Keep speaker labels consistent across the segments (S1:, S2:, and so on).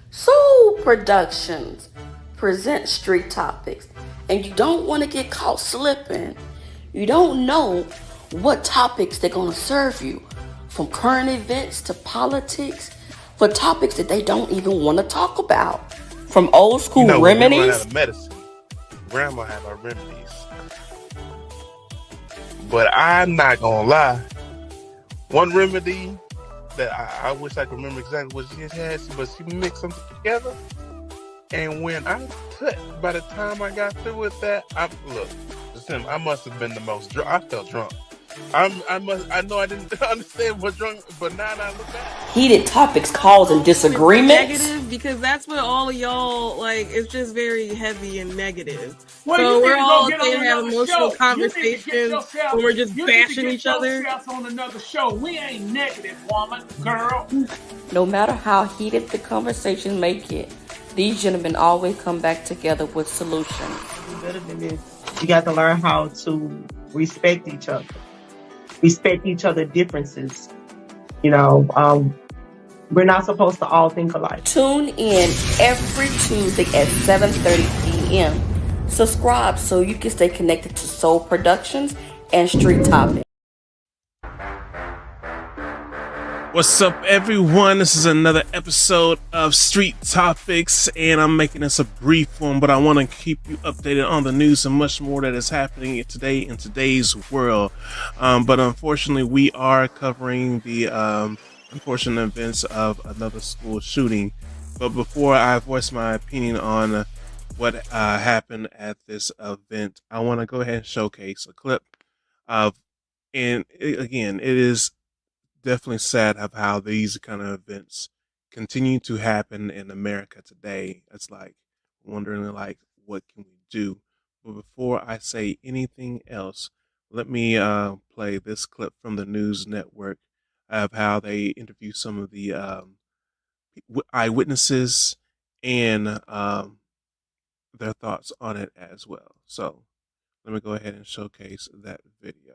S1: Soul Productions present Street Topics, and you don't want to get caught slipping. You don't know what topics they're going to serve you, from current events to politics, for topics that they don't even want to talk about. From old
S2: You
S1: school
S2: know, when we run out
S1: remedies.
S2: of medicine, grandma had our remedies. But I'm not gonna lie. One remedy that I wish I could remember exactly what she had, but she mixed something together. And when by the time I got through with that, listen, I must have been the most drunk. I felt drunk. I know I didn't understand what drunk, but now that I look back,
S1: Heated topics causing disagreements.
S3: Negative because that's what all of y'all like. It's just very heavy and negative.
S4: Well,
S3: so
S4: you need
S3: we're
S4: to go
S3: all
S4: get
S3: saying
S4: on
S3: have
S4: another
S3: emotional
S4: show. You need to get
S3: conversations
S4: yourself.
S3: when we're just
S4: You need to
S3: bashing
S4: get
S3: each other.
S4: yourself on another show. We ain't negative, woman, girl.
S1: No matter how heated the conversation may get, these gentlemen always come back together with solutions.
S5: Better than this. You got to learn how to respect each other, respect each other's differences. We're not supposed to all think alike.
S1: Tune in every Tuesday at 7:30 p.m. Subscribe so you can stay connected to Soul Productions and Street Topics.
S6: What's up, everyone? This is another episode of Street Topics, and I'm making this a brief one, but I want to keep you updated on the news and much more that is happening today in today's world. But unfortunately, we are covering the unfortunate events of another school shooting. But before I voice my opinion on what happened at this event, I want to go ahead and showcase a clip of, and again, it is definitely sad of how these kind of events continue to happen in America today. It's like wondering, like, what can we do? But before I say anything else, let me play this clip from the news network of how they interview some of the eyewitnesses and their thoughts on it as well. So let me go ahead and showcase that video.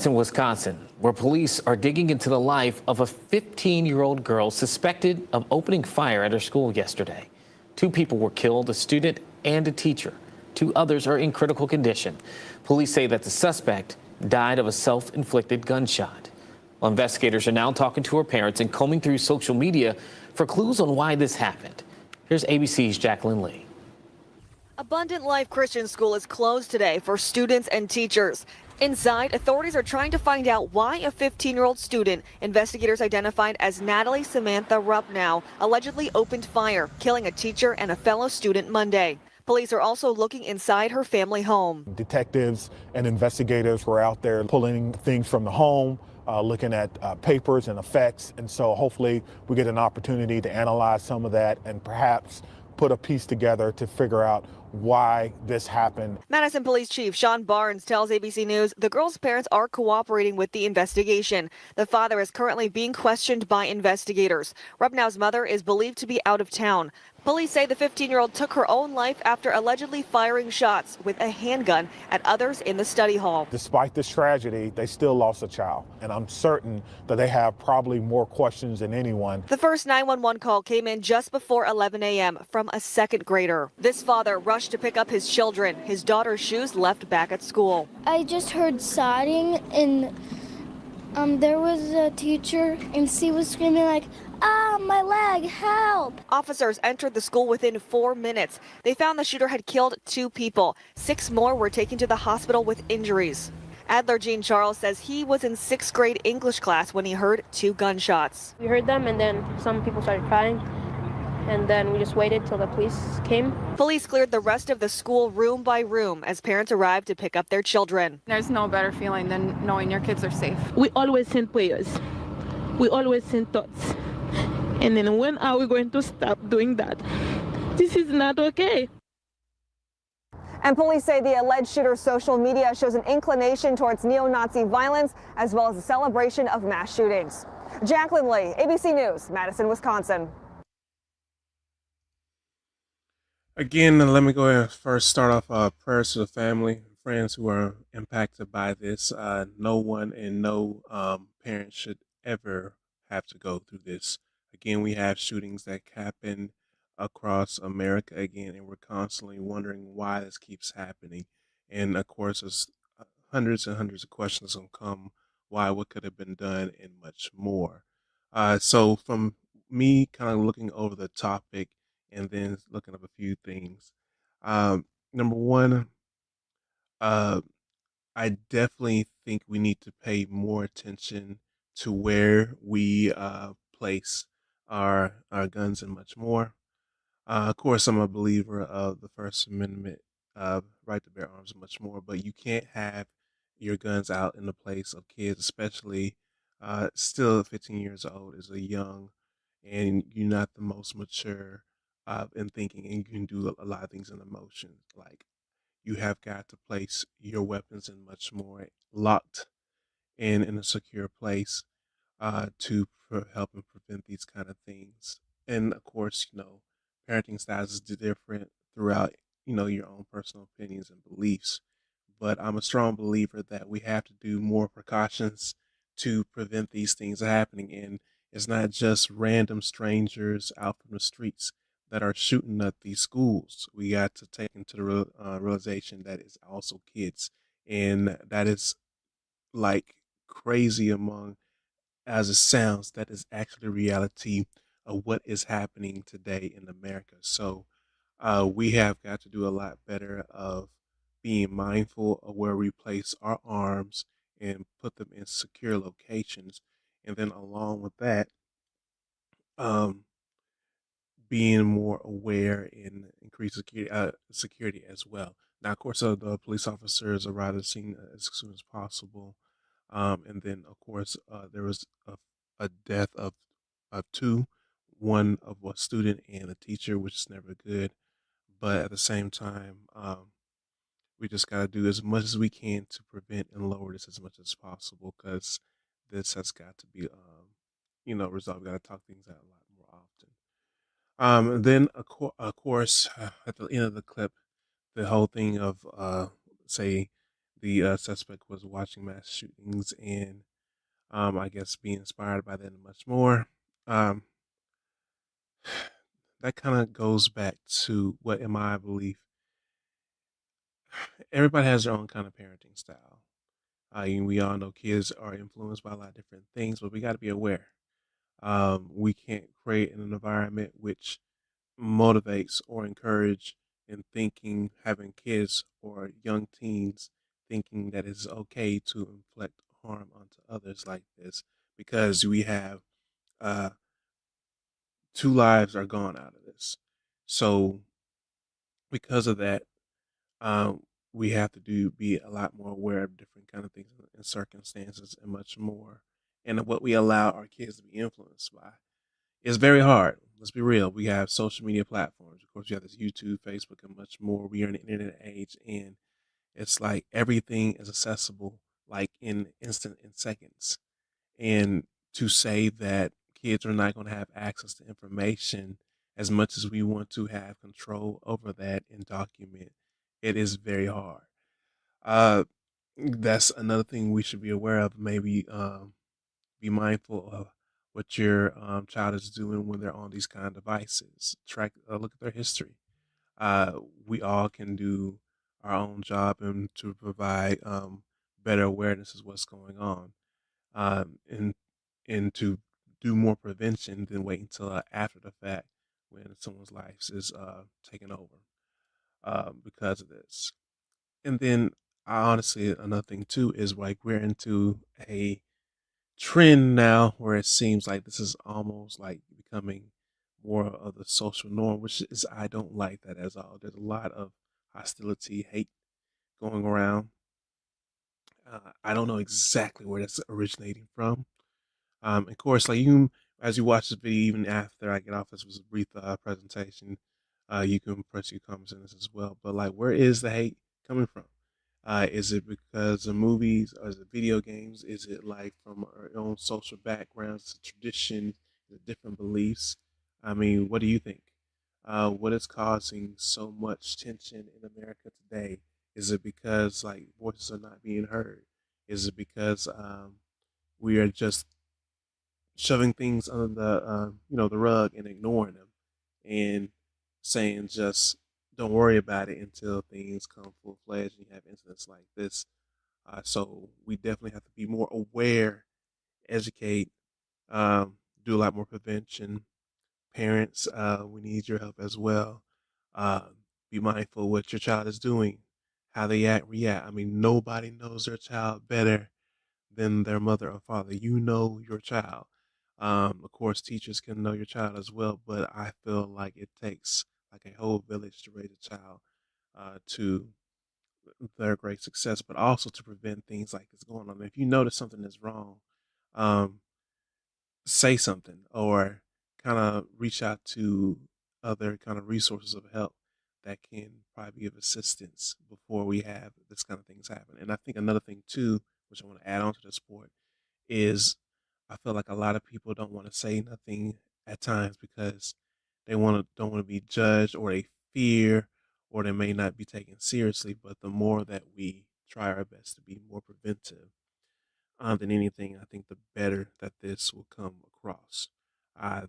S7: In Wisconsin, where police are digging into the life of a 15-year-old girl suspected of opening fire at her school yesterday. 2 people were killed, a student and a teacher. 2 others are in critical condition. Police say that the suspect died of a self-inflicted gunshot. Well, investigators are now talking to her parents and combing through social media for clues on why this happened. Here's ABC's Jacqueline Lee.
S8: Abundant Life Christian School is closed today for students and teachers. Inside, authorities are trying to find out why a 15-year-old student, investigators identified as Natalie Samantha Rupnow, allegedly opened fire, killing a teacher and a fellow student Monday. Police are also looking inside her family home.
S9: Detectives and investigators were out there pulling things from the home, looking at papers and effects. And so hopefully we get an opportunity to analyze some of that and perhaps put a piece together to figure out why this happened.
S8: Madison Police Chief Sean Barnes tells ABC News the girl's parents are cooperating with the investigation. The father is currently being questioned by investigators. Rupnow's mother is believed to be out of town. Police say the 15-year-old took her own life after allegedly firing shots with a handgun at others in the study hall.
S9: Despite this tragedy, they still lost a child, and I'm certain that they have probably more questions than anyone.
S8: The first 911 call came in just before 11 a.m. from a second grader. This father rushed to pick up his children. His daughter's shoes left back at school.
S10: I just heard sobbing, and there was a teacher, and she was screaming like, "Ah, my leg, help!"
S8: Officers entered the school within 4 minutes. They found the shooter had killed 2 people. 6 more were taken to the hospital with injuries. Adler Jean Charles says he was in 6th grade English class when he heard 2 gunshots.
S11: We heard them, and then some people started crying, and then we just waited till the police came.
S8: Police cleared the rest of the school room by room as parents arrived to pick up their children.
S12: There's no better feeling than knowing your kids are safe.
S13: We always send prayers. We always send thoughts. And then when are we going to stop doing that? This is not okay.
S8: And police say the alleged shooter's social media shows an inclination towards neo-Nazi violence as well as a celebration of mass shootings. Jacqueline Lee, ABC News, Madison, Wisconsin.
S6: Again, let me go ahead and first start off prayers to the family and friends who are impacted by this. No one and no parent should ever have to go through this. Again, we have shootings that happen across America again, and we're constantly wondering why this keeps happening. And of course, there's hundreds and hundreds of questions gonna come. Why? What could have been done, and much more. So, from me kind of looking over the topic and then looking up a few things. Number one, uh, I definitely think we need to pay more attention to where we place our guns and much more. Of course, I'm a believer of the First Amendment, right to bear arms and much more, but you can't have your guns out in the place of kids, especially still 15 years old is a young, and you're not the most mature in thinking, and you can do a lot of things in emotion. Like you have got to place your weapons and much more locked in a secure place to help and prevent these kind of things. And of course, parenting styles is different throughout, your own personal opinions and beliefs. But I'm a strong believer that we have to do more precautions to prevent these things happening. And it's not just random strangers out from the streets that are shooting at these schools. We got to take into the realization that it's also kids. And that is like crazy among as it sounds, that is actually reality of what is happening today in America. So we have got to do a lot better of being mindful of where we place our arms and put them in secure locations. And then along with that, um, being more aware and increase security as well. Now, of course, the police officers arrive at the scene as soon as possible. And then, of course, there was a death of two, one of a student and a teacher, which is never good. But at the same time, we just got to do as much as we can to prevent and lower this as much as possible because this has got to be, resolved. We got to talk things out a lot more often. And then, of course, at the end of the clip, the whole thing of, say, the suspect was watching mass shootings and I guess being inspired by that and much more. Um, that kind of goes back to what, in my belief, everybody has their own kind of parenting style. We all know kids are influenced by a lot of different things, but we got to be aware. We can't create an environment which motivates or encourage in thinking, having kids or young teens thinking that it's okay to inflict harm onto others like this because we have uh, two lives are gone out of this. So because of that, um, we have to be a lot more aware of different kind of things and circumstances and much more, and what we allow our kids to be influenced by. It's very hard. Let's be real. We have social media platforms. Of course, you have this YouTube, Facebook, and much more. We are in the internet age, and it's like everything is accessible, like in seconds. And to say that kids are not going to have access to information as much as we want to have control over that and document, it is very hard. Uh, that's another thing we should be aware of. Maybe be mindful of what your child is doing when they're on these kind of devices. Look at their history. We all can do our own job and to provide better awareness of what's going on, and to do more prevention than wait until after the fact when someone's life is taken over because of this. And then, honestly, another thing too is like we're into a trend now where it seems like this is almost like becoming more of the social norm, which is I don't like that at all. There's a lot of hostility, hate going around. I don't know exactly where that's originating from. Of course, like you, as you watch this video, even after I get off, this was a brief presentation. You can press your comments in this as well. But like, where is the hate coming from? Is it because of movies? Or is it video games? Is it like from our own social backgrounds, tradition, the different beliefs? I mean, what do you think? What is causing so much tension in America today? Is it because like voices are not being heard? Is it because we are just shoving things under the rug and ignoring them, and saying just don't worry about it until things come full fledged and you have incidents like this. So we definitely have to be more aware, educate, do a lot more prevention. Parents, we need your help as well. Uh, be mindful what your child is doing, how they react. I mean, nobody knows their child better than their mother or father. You know your child. Of course, teachers can know your child as well, but I feel like it takes like a whole village to raise a child to their great success, but also to prevent things like this going on. If you notice something is wrong, um, say something or kind of reach out to other kind of resources of help that can probably give assistance before we have this kind of things happen. And I think another thing too, which I want to add on to the sport, is I feel like a lot of people don't want to say nothing at times because they don't want to be judged, or they fear, or they may not be taken seriously. But the more that we try our best to be more preventive than anything, I think the better that this will come across. I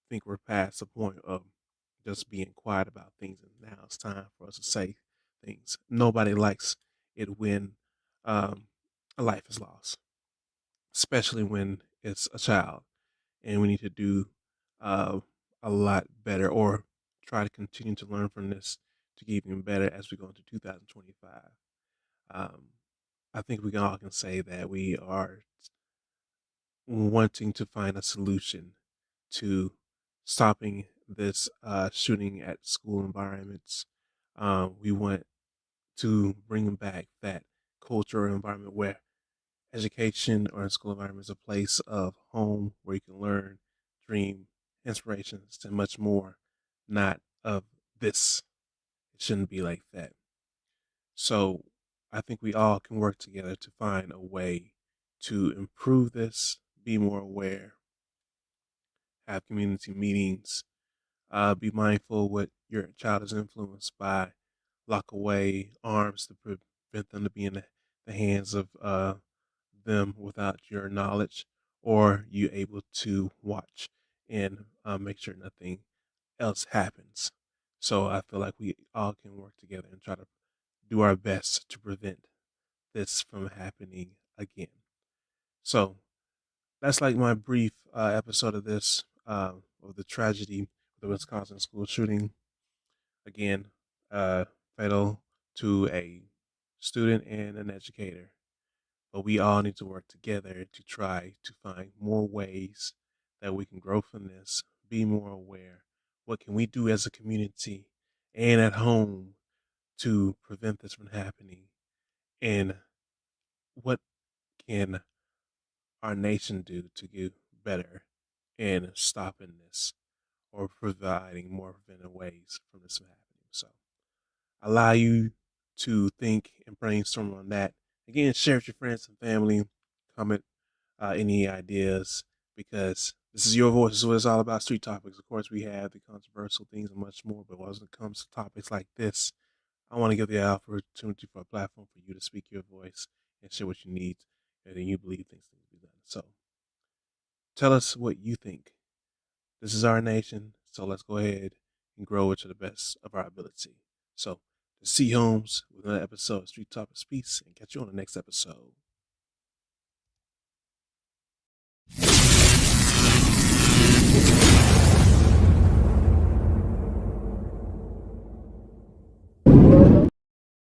S6: think we're past the point of just being quiet about things, and now it's time for us to say things. Nobody likes it when a life is lost, especially when it's a child, and we need to do uh, a lot better, or try to continue to learn from this to get even better as we go into 2025. Um, I think we all can say that we are wanting to find a solution to stopping this shooting at school environments. We want to bring back that culture or environment where education or in school environment is a place of home where you can learn, dream, inspirations, and much more, not of this. It shouldn't be like that. So I think we all can work together to find a way to improve this, be more aware, have community meetings, be mindful what your child is influenced by, lock away arms to prevent them to be in the hands of them without your knowledge, or you able to watch and make sure nothing else happens. So I feel like we all can work together and try to do our best to prevent this from happening again. So that's like my brief episode of this, of the tragedy of the Wisconsin school shooting. Again, fatal to a student and an educator. But we all need to work together to try to find more ways that we can grow from this, be more aware. What can we do as a community and at home to prevent this from happening? And what can our nation do to get better in stopping this or providing more preventive ways from this from happening? So allow you to think and brainstorm on that. Again, share with your friends and family. Comment any ideas, because this is your voice. This is what it's all about. Street topics. Of course, we have the controversial things and much more. But when it comes to topics like this, I want to give the opportunity for a platform for you to speak your voice and share what you need and then you believe things need to be done. So tell us what you think. This is our nation, so let's go ahead and grow it to the best of our ability. So, to C. Holmes with another episode of Street Topics. Peace, and catch you on the next episode.